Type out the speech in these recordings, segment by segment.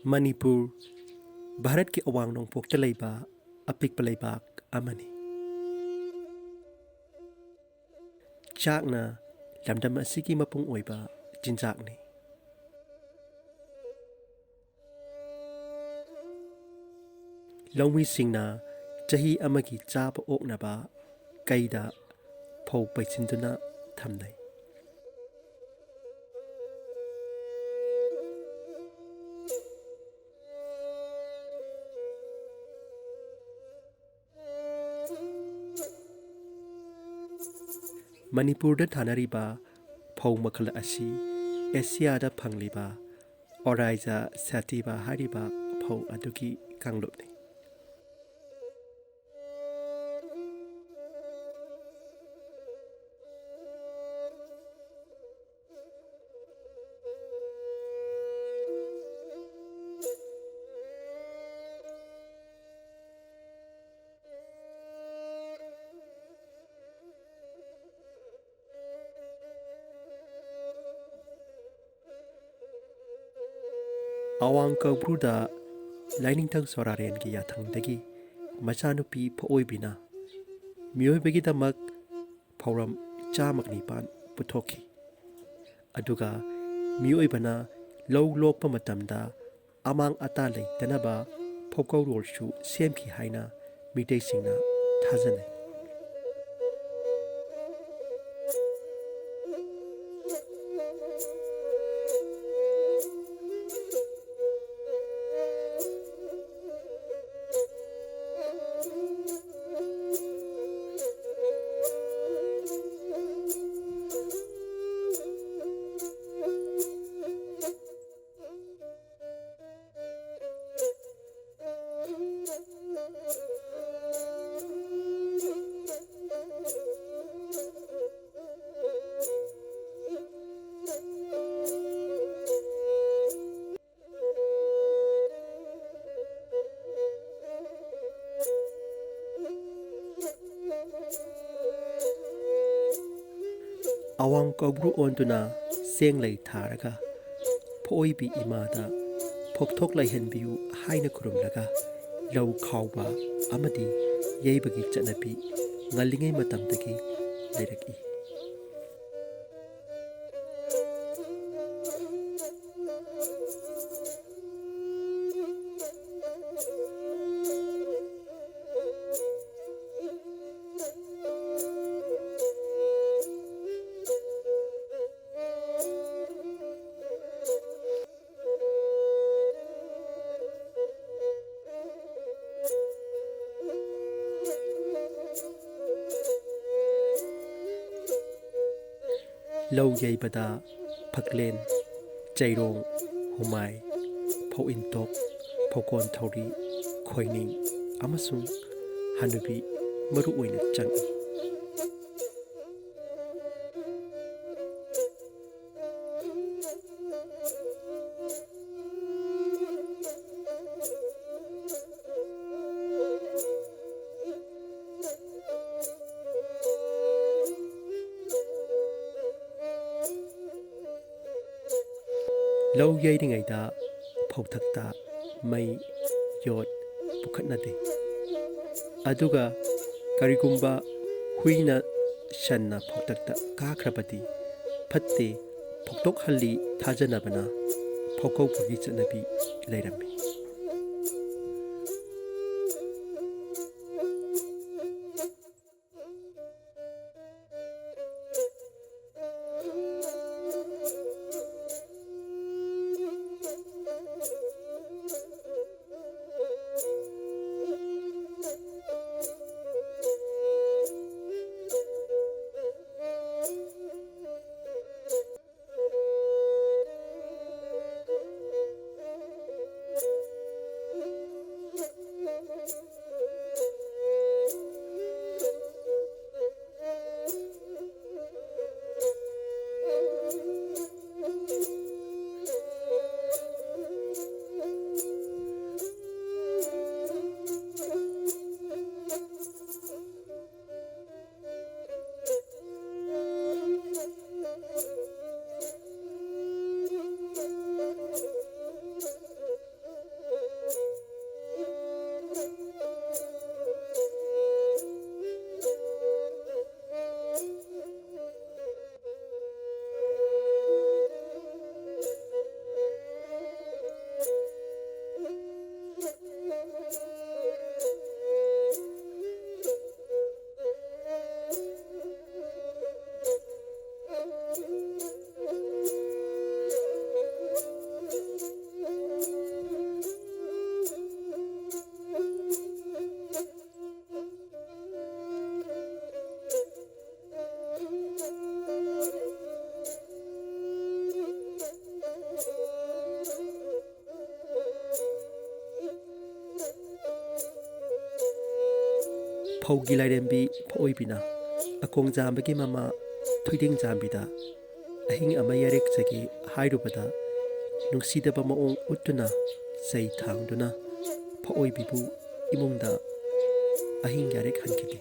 Manipur, Bharat ki awang nongpokta leiba apikpa leibak amani. Chakna lamdam asigi mapung oiba jinjakni. Longwi singna chahi amagi chapa oknaba kaida phau paisinduna thamnai. Manipur da thanariba phau makhala asi Asia da phangliba Oraiza Sativa hariba phau aduki kanglupni. Awang Kabruda Lainingtang Soraren ki yathang dagi machanupi phoibina mioibagi damak phauram chamaknipan puthoki aduga mioibana low lokpa matamda amang ata leitanaba phokawrolshu semki haina Meitei singna thajane. Awang Kabru onduna seng lei tharaga phoibi imada phokthok laihenbiu haina kurumlaga lau khawba amadi yeibagi chanapi ngalingai matamdagi leiraki. Lau YEIBA Phaklen, Chairong, Humai, Phau Intok, Phokon Thauri, Khoining, Amasung, Hanubi, Maru oina changi. Lau yairingaida phauthakta mai yot pukhatnade aduga karigumba huina shanna phautakta kakhrabadi phatte phoktok halli thajanabana phokau pagi chanabi leirami. ꯐꯧꯒꯤ ꯂꯥꯏꯔꯦꯝꯕꯤ ꯐꯑꯣꯏꯕꯤꯅ ꯑꯀꯣꯡꯖꯥꯝꯕꯒꯤ ꯃꯃꯥ ꯊꯣꯏꯗꯤꯡꯖꯥꯝꯕꯤꯗ ꯑꯍꯤꯡ ꯑꯃ ꯌꯥꯔꯦꯛꯆꯒꯤ ꯍꯥꯏꯔꯨꯕꯗ ꯅꯨꯡꯁꯤꯗꯕ ꯃꯑꯣꯡ ꯎꯠꯇꯨꯅ ꯆꯩ ꯊꯥꯡꯗꯨꯅ ꯐꯑꯣꯏꯕꯤꯕꯨ ꯏꯃꯨꯡꯗ ꯑꯍꯤꯡ ꯌꯥꯔꯦꯛꯍꯟꯈꯤꯗꯦ꯫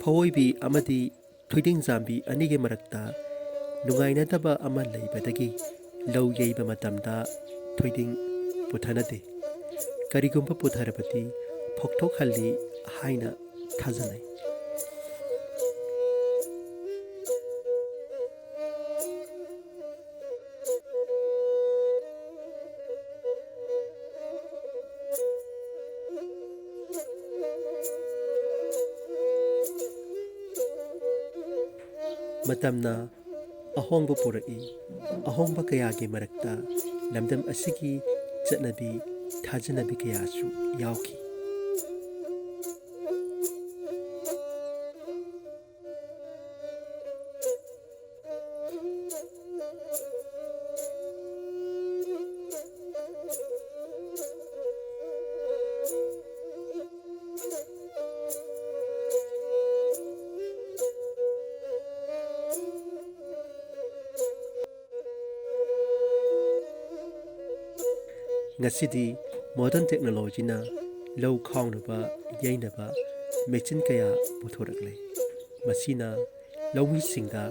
ꯐꯑꯣꯏꯕꯤ ꯑꯃꯗꯤ ꯊꯣꯏꯗꯤꯡꯖꯥꯝꯕꯤ ꯑꯅꯤꯒꯤ ꯃꯔꯛꯇ ꯅꯨꯡꯉꯥꯏꯅꯗꯕ ꯑꯃ ꯂꯩꯕꯗꯒꯤ ꯂꯧ ꯌꯩꯕ ꯃꯇꯝꯗ ꯊꯣꯏꯗꯤꯡ ꯄꯨꯊꯅꯗꯦ꯫ ꯀꯔꯤꯒꯨꯝꯕ ꯄꯨꯊꯔꯕꯗꯤ ꯐꯧꯊꯣꯛꯍꯜꯂꯤ ꯍꯥꯏꯅ ꯊꯥꯖꯅꯩ꯫ ꯃꯇꯝꯅ ꯑꯍꯣꯡꯕ ꯄꯨꯔꯛꯏ꯫ ꯑꯍꯣꯡꯕ ꯀꯌꯥꯒꯤ ꯃꯔꯛꯇ ꯂꯝꯗꯝ ꯑꯁꯤꯒꯤ ꯆꯠꯅꯕꯤ ꯊꯥꯖꯅꯕꯤ ꯀꯌꯥꯁꯨ ꯌꯥꯎꯈꯤ꯫ ꯉꯁꯤꯗꯤ ꯃꯣꯗꯔꯟ ꯇꯦꯛꯅꯣꯂꯣꯖꯤꯅ ꯂꯧ ꯈꯥꯎꯅꯕ ꯌꯩꯅꯕ ꯃꯦꯆꯤꯟ ꯀꯌꯥ ꯄꯨꯊꯣꯔꯛꯂꯦ꯫ ꯃꯁꯤꯅ ꯂꯧꯃꯤꯁꯤꯡꯗ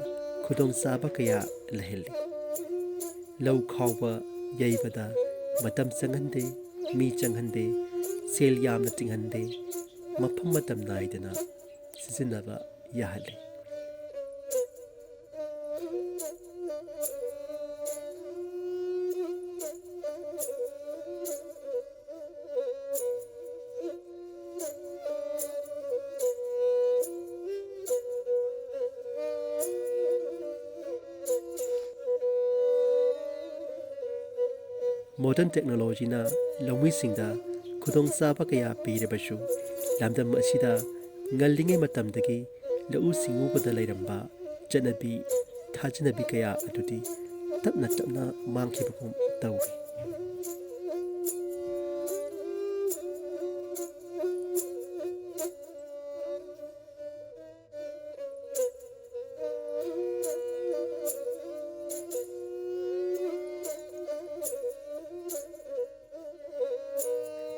ꯈꯨꯗꯣꯡꯆꯥꯕ ꯀꯌꯥ ꯂꯩꯍꯜꯂꯤ꯫ ꯂꯧ ꯈꯥꯎꯕ ꯌꯩꯕꯗ ꯃꯇꯝ ꯆꯪꯍꯟꯗꯦ, ꯃꯤ ꯆꯪꯍꯟꯗꯦ, ꯁꯦꯜ ꯌꯥꯝꯅ ꯇꯤꯡꯍꯟꯗꯦ, ꯃꯐꯝ ꯃꯇꯝ ꯅꯥꯏꯗꯅ ꯁꯤꯖꯤꯟꯅꯕ ꯌꯥꯍꯜꯂꯤ꯫ ꯃꯣꯗꯔꯟ ꯇꯦꯛꯅꯣꯂꯣꯖꯤꯅ ꯂꯧꯃꯤꯁꯤꯡꯗ ꯈꯨꯗꯣꯡꯆꯥꯕ ꯀꯌꯥ ꯄꯤꯔꯕꯁꯨ ꯂꯝꯗꯝ ꯑꯁꯤꯗ ꯉꯜꯂꯤꯉꯩ ꯃꯇꯝꯗꯒꯤ ꯂꯧꯎ ꯁꯤꯡꯎꯕꯗ ꯂꯩꯔꯝꯕ ꯆꯠꯅꯕꯤ ꯊꯥꯖꯅꯕꯤ ꯀꯌꯥ ꯑꯗꯨꯗꯤ ꯇꯞꯅ ꯇꯞꯅ ꯃꯥꯡꯈꯤꯕꯒꯨꯝ ꯇꯧꯏ꯫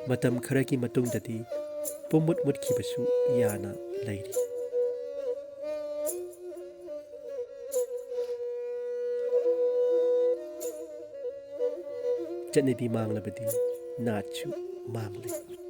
ꯃꯇꯝ ꯈꯔꯒꯤ ꯃꯇꯨꯡꯗꯗꯤ ꯄꯨꯝꯃꯨꯠ ꯃꯨꯠꯈꯤꯕꯁꯨ ꯌꯥꯅ ꯂꯩꯔꯤ꯫ ꯆꯠꯅꯕꯤ ꯃꯥꯡꯂꯕꯗꯤ ꯅꯥꯠꯁꯨ ꯃꯥꯡꯂꯦ꯫